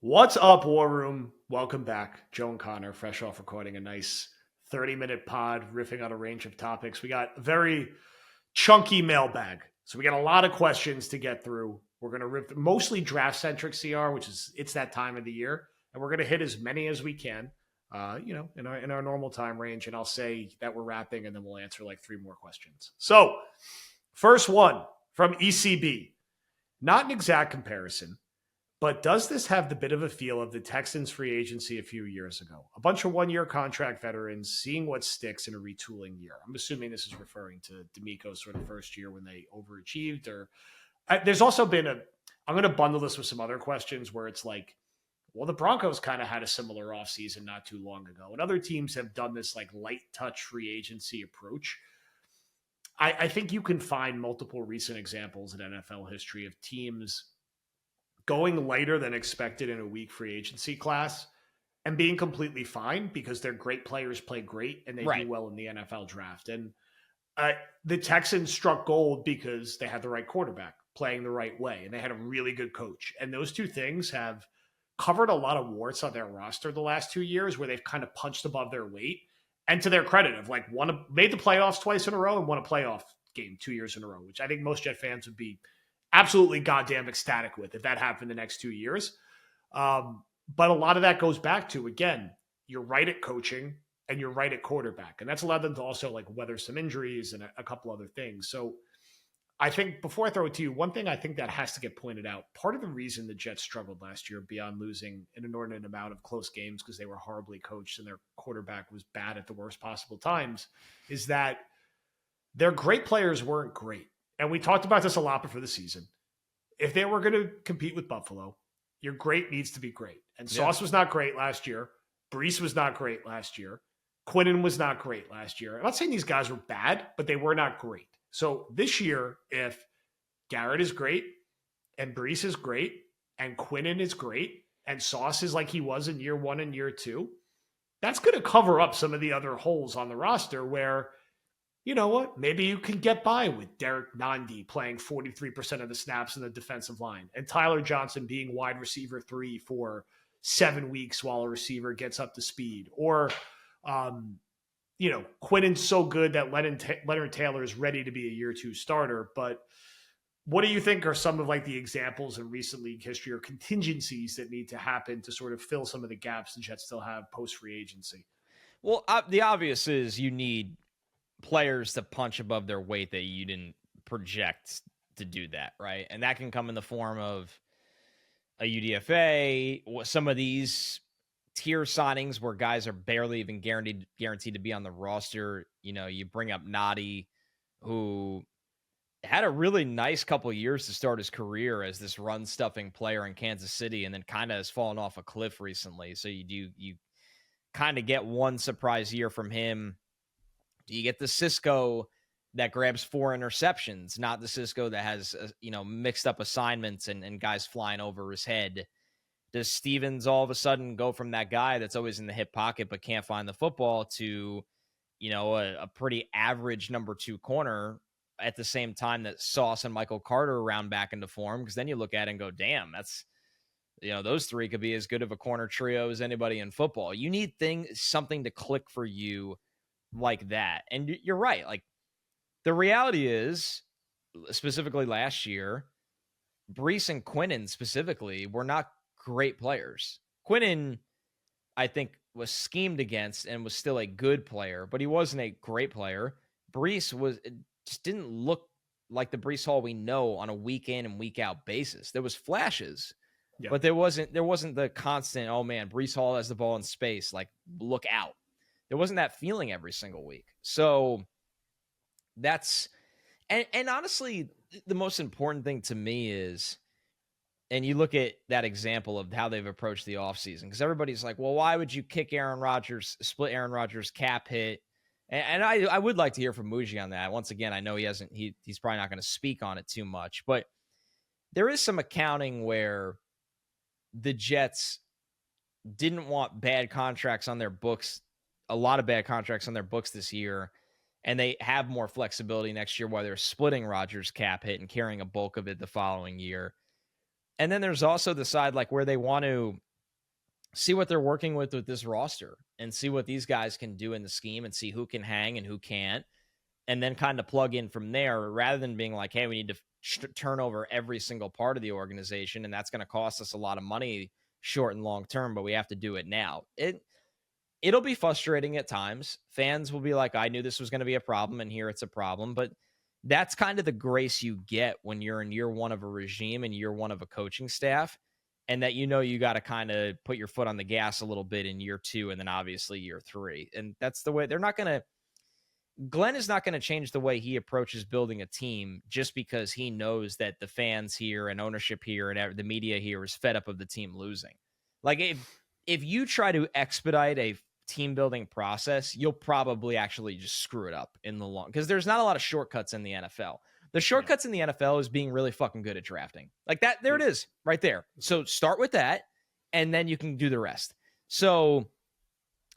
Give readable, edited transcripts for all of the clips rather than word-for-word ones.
What's up, War Room? Welcome back. Joe and Connor, fresh off recording a nice 30-minute pod, riffing on a range of topics. We got a very chunky mailbag. So we got a lot of questions to get through. We're going to rip mostly draft-centric CR, which is it's that time of the year. And we're going to hit as many as we can, in our normal time range. And I'll say that we're wrapping, and then we'll answer like three more questions. So first one from ECB. Not an exact comparison, but does this have the bit of a feel of the Texans free agency a few years ago? A bunch of one-year contract veterans seeing what sticks in a retooling year. I'm assuming this is referring to D'Amico's sort of first year when they overachieved. Or there's also been I'm going to bundle this with some other questions where it's like, well, the Broncos kind of had a similar offseason not too long ago. And other teams have done this like light touch free agency approach. I think you can find multiple recent examples in NFL history of teams going later than expected in a weak free agency class and being completely fine because their great players play great and they Right. do well in the NFL draft. And the Texans struck gold because they had the right quarterback playing the right way and they had a really good coach. And those two things have covered a lot of warts on their roster the last 2 years where they've kind of punched above their weight. And to their credit, have like made the playoffs twice in a row and won a playoff game 2 years in a row, which I think most Jet fans would be absolutely goddamn ecstatic with if that happened the next 2 years. But a lot of that goes back to, again, you're right at coaching and you're right at quarterback. And that's allowed them to also like weather some injuries and a couple other things. So I think before I throw it to you, one thing I think that has to get pointed out, part of the reason the Jets struggled last year beyond losing an inordinate amount of close games because they were horribly coached and their quarterback was bad at the worst possible times, is that their great players weren't great. And we talked about this a lot before the season. If they were going to compete with Buffalo, your great needs to be great. And Sauce was not great last year. Brees was not great last year. Quinnen was not great last year. I'm not saying these guys were bad, but they were not great. So this year, if Garrett is great and Brees is great and Quinnen is great and Sauce is like he was in year one and year two, that's going to cover up some of the other holes on the roster where, you know what, maybe you can get by with Derek Nandi playing 43% of the snaps in the defensive line and Tyler Johnson being wide receiver 3 for 7 weeks while a receiver gets up to speed. Or, Quinnen's so good that Leonard Taylor is ready to be a year 2 starter. But what do you think are some of like the examples in recent league history or contingencies that need to happen to sort of fill some of the gaps the Jets still have post free agency? Well, the obvious is you need players to punch above their weight that you didn't project to do that, right? And that can come in the form of a UDFA, some of these tier signings where guys are barely even guaranteed to be on the roster. You know, you bring up Nadi, who had a really nice couple of years to start his career as this run stuffing player in Kansas City, and then kind of has fallen off a cliff recently. So you kind of get one surprise year from him. You get the Cisco that grabs 4 interceptions, not the Cisco that has, mixed up assignments and guys flying over his head. Does Stevens all of a sudden go from that guy that's always in the hip pocket but can't find the football to, a pretty average number 2 corner at the same time that Sauce and Michael Carter round back into form? Because then you look at it and go, damn, that's, those 3 could be as good of a corner trio as anybody in football. You need something to click for you like that. And you're right. Like, the reality is, specifically last year, Brees and Quinnen specifically were not great players. Quinnen, I think, was schemed against and was still a good player, but he wasn't a great player. Brees just didn't look like the Brees Hall we know on a week in and week out basis. There was flashes, but there wasn't the constant, oh man, Brees Hall has the ball in space, like, look out. There wasn't that feeling every single week. So that's, and honestly, the most important thing to me is, and you look at that example of how they've approached the offseason, because everybody's like, well, why would you split Aaron Rodgers' cap hit? And I would like to hear from Muji on that. Once again, I know he's probably not going to speak on it too much, but there is some accounting where the Jets didn't want bad contracts on their books, a lot of bad contracts on their books this year, and they have more flexibility next year while they're splitting Rodgers' cap hit and carrying a bulk of it the following year. And then there's also the side like where they want to see what they're working with this roster and see what these guys can do in the scheme and see who can hang and who can't. And then kind of plug in from there rather than being like, hey, we need to turn over every single part of the organization. And that's going to cost us a lot of money short and long term, but we have to do it now. It'll be frustrating at times. Fans will be like, I knew this was going to be a problem, and here it's a problem. But that's kind of the grace you get when you're in year one of a regime and year one of a coaching staff, and that you got to kind of put your foot on the gas a little bit in year two and then obviously year three. And that's the way Glenn is not going to change the way he approaches building a team just because he knows that the fans here and ownership here and the media here is fed up of the team losing. Like if you try to expedite a team building process, you'll probably actually just screw it up in the long, because there's not a lot of shortcuts in the NFL. The shortcuts in the NFL is being really fucking good at drafting. Like that, there it is right there. So start with that and then you can do the rest. So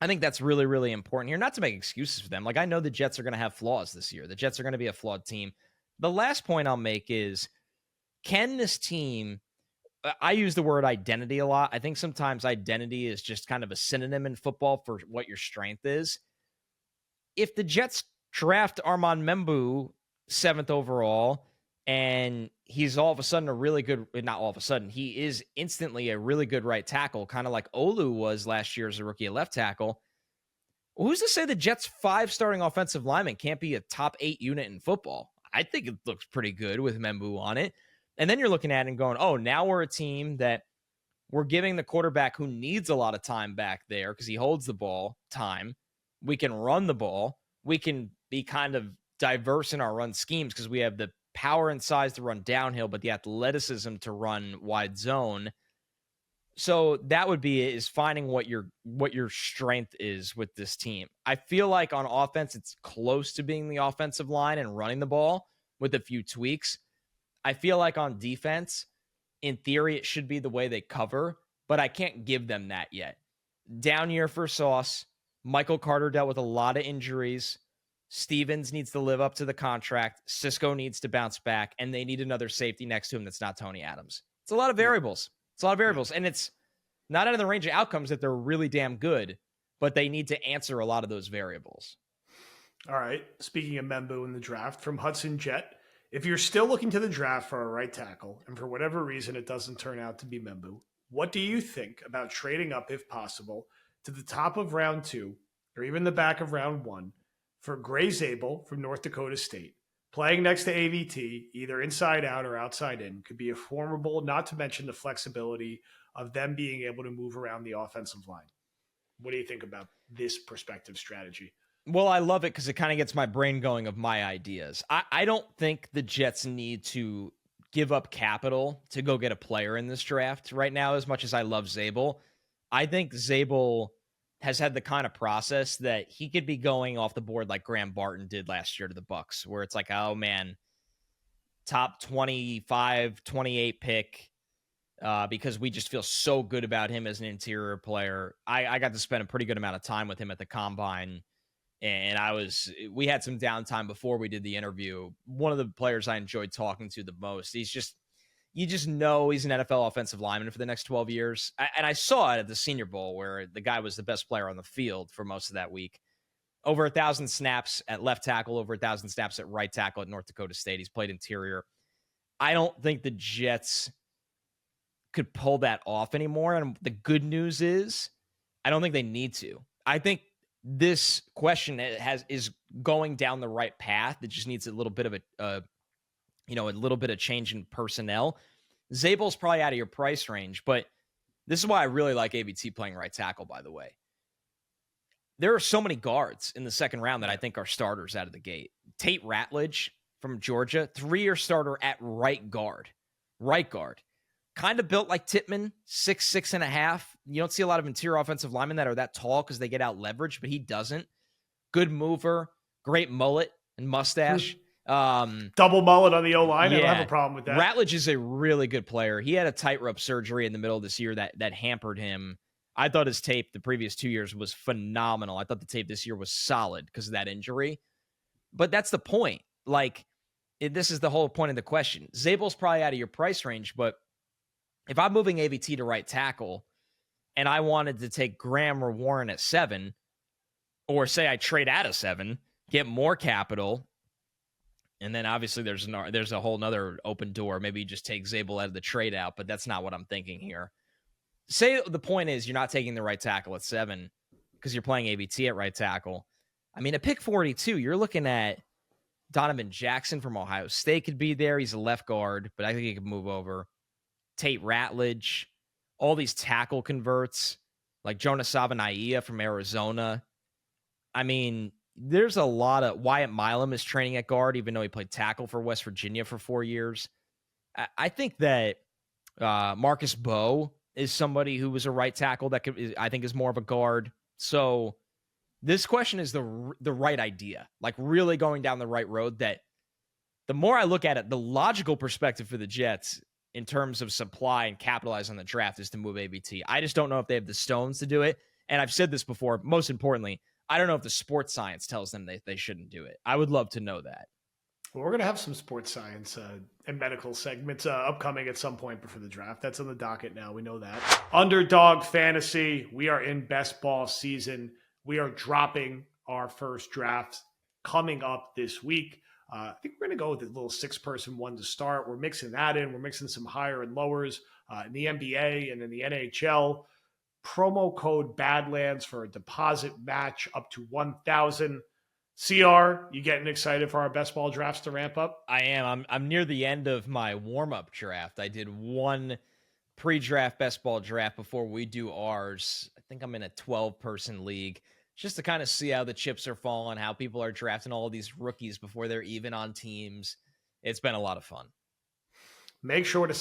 I think that's really, really important here. Not to make excuses for them. Like, I know the Jets are going to have flaws this year. The Jets are going to be a flawed team. The last point I'll make is, can this team, I use the word identity a lot. I think sometimes identity is just kind of a synonym in football for what your strength is. If the Jets draft Armand Membu 7th overall, and he's all of a sudden a really good, not all of a sudden, he is instantly a really good right tackle, kind of like Olu was last year as a rookie at left tackle. Who's to say the Jets' 5 starting offensive linemen can't be a top 8 unit in football? I think it looks pretty good with Membu on it. And then you're looking at it and going, oh, now we're a team that we're giving the quarterback who needs a lot of time back there because he holds the ball time. We can run the ball. We can be kind of diverse in our run schemes because we have the power and size to run downhill, but the athleticism to run wide zone. So that would be is finding what your strength is with this team. I feel like on offense, it's close to being the offensive line and running the ball with a few tweaks. I feel like on defense, in theory, it should be the way they cover, but I can't give them that yet. Down year for Sauce. Michael Carter dealt with a lot of injuries. Stevens needs to live up to the contract. Cisco needs to bounce back, and they need another safety next to him that's not Tony Adams. It's a lot of variables. It's a lot of variables, and it's not out of the range of outcomes that they're really damn good, but they need to answer a lot of those variables. All right. Speaking of Membu in the draft, from Hudson Jet, if you're still looking to the draft for a right tackle, and for whatever reason it doesn't turn out to be Membu, what do you think about trading up, if possible, to the top of round 2 or even the back of round 1 for Gray Zabel from North Dakota State? Playing next to AVT, either inside out or outside in, could be a formidable, not to mention the flexibility of them being able to move around the offensive line. What do you think about this prospective strategy? Well, I love it because it kind of gets my brain going of my ideas. I don't think the Jets need to give up capital to go get a player in this draft right now, as much as I love Zabel. I think Zabel has had the kind of process that he could be going off the board like Graham Barton did last year to the Bucs, where it's like, oh man, top 25, 28 pick, because we just feel so good about him as an interior player. I got to spend a pretty good amount of time with him at the Combine, and we had some downtime before we did the interview. One of the players I enjoyed talking to the most. You just know he's an NFL offensive lineman for the next 12 years. And I saw it at the Senior Bowl where the guy was the best player on the field for most of that week. Over 1,000 snaps at left tackle, over 1,000 snaps at right tackle at North Dakota State. He's played interior. I don't think the Jets could pull that off anymore. And the good news is I don't think they need to. I think this question is going down the right path. It just needs a little bit of a little bit of change in personnel. Zabel's probably out of your price range, but this is why I really like ABT playing right tackle, by the way. There are so many guards in the second round that I think are starters out of the gate. Tate Ratledge from Georgia, 3-year starter at right guard. Right guard. Kind of built like Tippmann, 6'6.5". You don't see a lot of interior offensive linemen that are that tall because they get out leveraged, but he doesn't. Good mover, great mullet and mustache. Double mullet on the O-line. I don't have a problem with that. Ratledge is a really good player. He had a tightrope surgery in the middle of this year that hampered him. I thought his tape the previous 2 years was phenomenal. I thought the tape this year was solid because of that injury. But that's the point. This is the whole point of the question. Zabel's probably out of your price range, but if I'm moving AVT to right tackle, and I wanted to take Graham or Warren at 7, or say I trade out of 7, get more capital, and then obviously there's a whole nother open door. Maybe you just take Zabel out of the trade out, but that's not what I'm thinking here. Say the point is you're not taking the right tackle at 7 because you're playing ABT at right tackle. I mean, at pick 42, you're looking at Donovan Jackson from Ohio State could be there. He's a left guard, but I think he could move over. Tate Ratledge, all these tackle converts, like Jonas Savanaia from Arizona. I mean, there's a lot of Wyatt Milam is training at guard, even though he played tackle for West Virginia for 4 years. I think that Marcus Bowe is somebody who was a right tackle that I think is more of a guard. So this question is the right idea, like really going down the right road. That the more I look at it, the logical perspective for the Jets in terms of supply and capitalize on the draft is to move ABT. I just don't know if they have the stones to do it. And I've said this before, most importantly, I don't know if the sports science tells them they shouldn't do it. I would love to know that. Well, we're going to have some sports science and medical segments upcoming at some point before the draft. That's on the docket now. We know that. Underdog Fantasy. We are in best ball season. We are dropping our first draft coming up this week. I think we're going to go with a little 6-person one to start. We're mixing that in. We're mixing some higher and lowers in the NBA and in the NHL. Promo code Badlands for a deposit match up to $1,000. CR, you getting excited for our best ball drafts to ramp up? I am. I'm near the end of my warm-up draft. I did one pre-draft best ball draft before we do ours. I think I'm in a 12-person league just to kind of see how the chips are falling, how people are drafting all of these rookies before they're even on teams. It's been a lot of fun. Make sure to